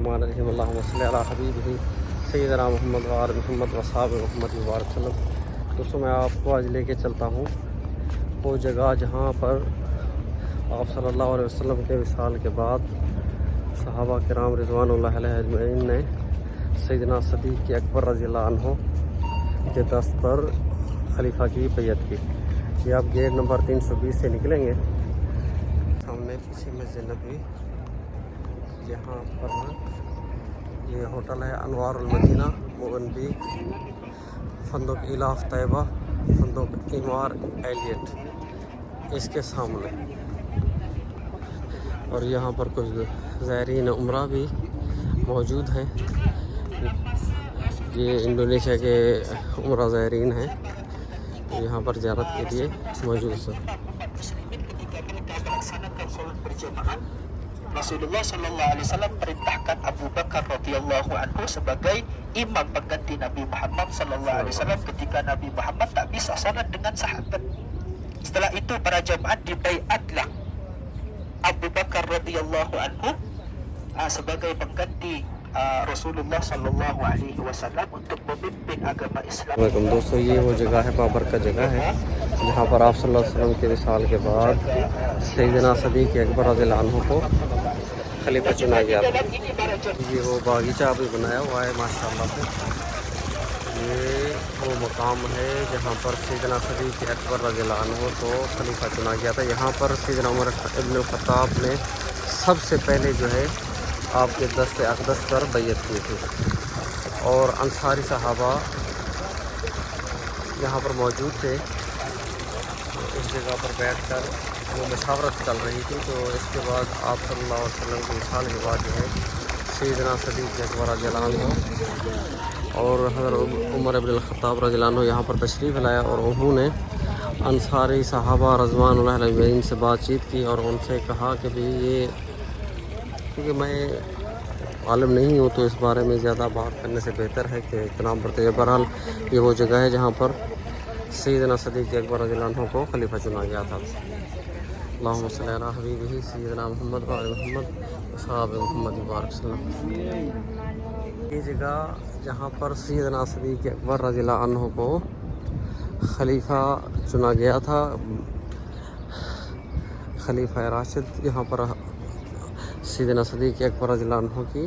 رحم اللہ صلی علی حبیبہ سیدنا محمد و آل محمد و صحابہ محمد مبارک وسلم۔ دوستوں میں آپ کو آج لے کے چلتا ہوں وہ جگہ جہاں پر آپ صلی اللہ علیہ وسلم کے وصال کے بعد صحابہ کرام رضوان اللہ علیہ اجمعین نے سیدنا صدیق اکبر رضی اللہ عنہ کے دست پر خلیفہ کی بیعت کی۔ یہ آپ گیٹ نمبر 320 سے نکلیں گے، سامنے پیچھے مسجد نبوی، یہاں پر یہ ہوٹل ہے انوار المدینہ موغنبی، فندق الاف طیبہ، فندق ایمار ایلیٹ اس کے سامنے، اور یہاں پر کچھ زائرین عمرہ بھی موجود ہیں۔ یہ انڈونیشیا کے عمرہ زائرین ہیں، یہاں پر زیارت کے لیے موجود ہیں۔ Rasulullah Sallallahu Alaihi Wasallam perintahkan Abu Bakar radhiyallahu anhu sebagai imam pengganti Nabi Muhammad Sallallahu Alaihi Wasallam ketika Nabi Muhammad tak bisa salat dengan sahabat. Setelah itu para jamaah dibaiatlah Abu Bakar radhiyallahu anhu sebagai pengganti Rasulullah Sallallahu Alaihi Wasallam untuk memimpin agama Islam. دوستو یہ وہ جگہ ہے، بابرکت جگہ ہے جہاں پر آپ صلی اللہ علیہ وسلم کے وصال کے بعد سیدنا صدیق اکبر رضی اللہ عنہ کو خلیفہ چنا گیا تھا۔ یہ وہ باغیچہ بھی بنایا ہوا ہے ماشاءاللہ سے۔ یہ وہ مقام ہے جہاں پر سیدنا صدیق اکبر رضی اللہ عنہ کو خلیفہ چنا گیا تھا۔ یہاں پر سیدنا عمر ابن الخطاب نے سب سے پہلے جو ہے آپ کے دست اقدس پر بیعت کی تھی، اور انصاری صحابہ یہاں پر موجود تھے۔ اس جگہ پر بیٹھ کر وہ مشاورت چل رہی تھی، تو اس کے بعد آپ صلی اللہ علیہ وسلم کے وصال کے بعد جو ہے سیدنا صدیق اکبر رضی اللہ عنہ اور حضرت عمر ابن الخطاب رضی اللہ عنہ یہاں پر تشریف لایا، اور انہوں نے انصاری صحابہ رضوان اللہ علیہ سے بات چیت کی، اور ان سے کہا کہ بھی یہ کیونکہ میں عالم نہیں ہوں تو اس بارے میں زیادہ بات کرنے سے بہتر ہے کہ اہتمام برتے ہیں۔ بہرحال یہ وہ جگہ ہے جہاں پر سیدنا صدیق اکبر رضی اللہ عنہ کو خلیفہ چنا گیا تھا۔ اللہم صلی علی حبیبہ سیدنا محمد و آل محمد و صحابہ محمد مبارک وسلم۔ یہ جگہ جہاں پر سیدنا صدیق اکبر رضی اللہ عنہ کو خلیفہ چنا گیا تھا، خلیفہ راشد، یہاں پر سیدنا صدیق اکبر رضی اللہ عنہ کی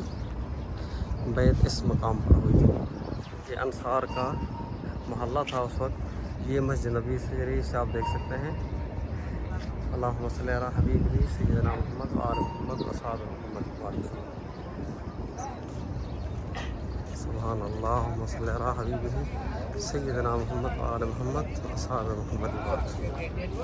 بیعت اس مقام پر ہوئی تھی۔ یہ انصار کا محلہ تھا اس وقت۔ یہ مسجد نبی سے آپ دیکھ سکتے ہیں۔ اللہم صلی علی حبیبہ سیدنا محمد و آل محمد و صحابہ محمد مبارک وسلم۔ سبحان اللہ، اللہم صلی علی حبیبہ سیدنا محمد و آل محمد و صحابہ محمد مبارک وسلم۔